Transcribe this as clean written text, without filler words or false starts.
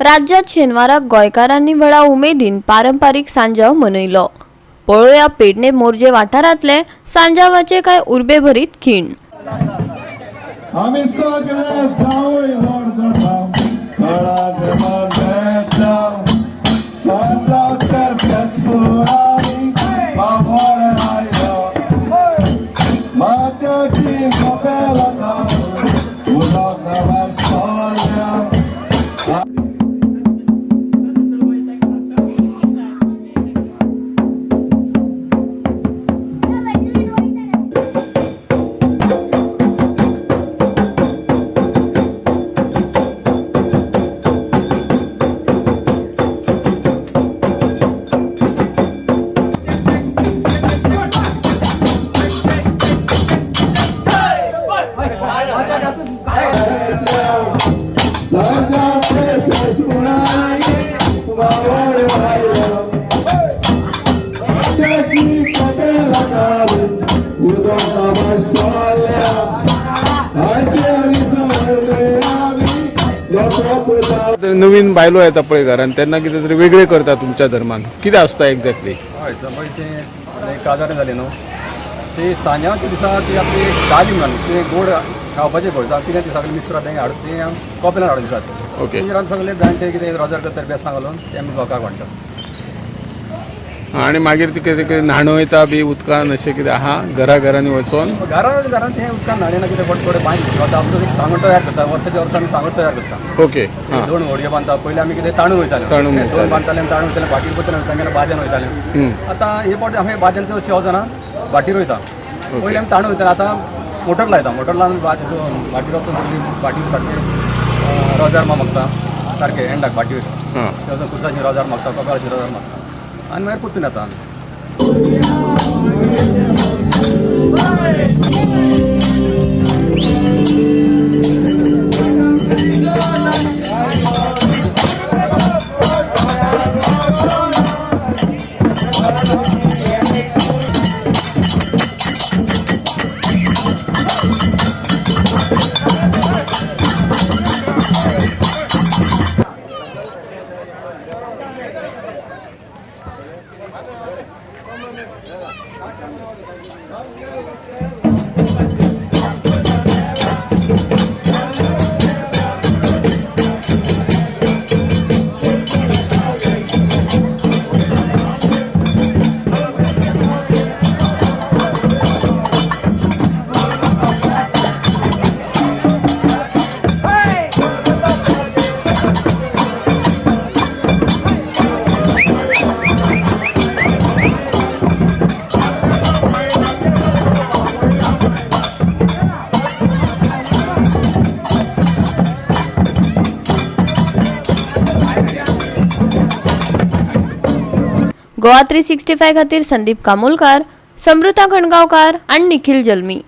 राज्यात शेनवाराक गोंयकारांनी व्हडा उमेदीन पारंपारीक सांजाव मनयलो। पळोवया पेडणे मोरजे वाठारांतले सांजावाचे कांय उर्बेभरीत खीण। आम्ही सगळे जावई व्हड जाता कळाक मारता सांजावच्या फेस्पुरानी पापड आयलो मात्याची कपेला काढून उदक नवा सोल्या नवीन बायलो येता पळय घरान तेन्ना कितें तरी वेगळे करता तुमच्या धर्मान कितें आसता एक्झॅक्टली? हय पळय तें एक काजारें जालें न्हू ती सांज्याच्या दिसा ती आपली दाली म्हणून ते गोड खावपाचें करता कितें ती सगळें मिस्रां तें हाडून ती कॉपेलान हाडून दितात। ओके तेजेर सगळे जाणटे कितें रोजार करता बेसां घालून ते आमी लोकांक वांटतात। आनी मागीर ती कितें न्हाणो वयता बी उदकान अशें कितें आहा घरांनी वचोन? घरान तें उदकान न्हाणेना कितें थोडे बांय वता आमचो एक सांगोड तयार करता वर्साच्या वर्सा आमी सांगोड तयार करता। ओके दोन व्हडयो बांदता पयलीं आमी कितें ताणूं वयताले दोन बांदताले ताणूं वयताले भाटीर पयताले तांगेर बाद्यान वयताले। आतां हे फावटी हांवें बाद्यांचो शेव जाणा भाटीर वयता पयलीं आमी ताणूं वयताले आतां मोटर लायता मोटर लावन भाटीर वचून भाटीर सारकें रोजार मागता सारकें एंडाक भाटी वयता कुर्ताची रोजार मागता कपाळाची रोजार मागता आनी मागीर परतून येता आमी। गोवा 365 खातीर संदीप कामोलकार, समृता खणगांवकार आणि निखिल जल्मी।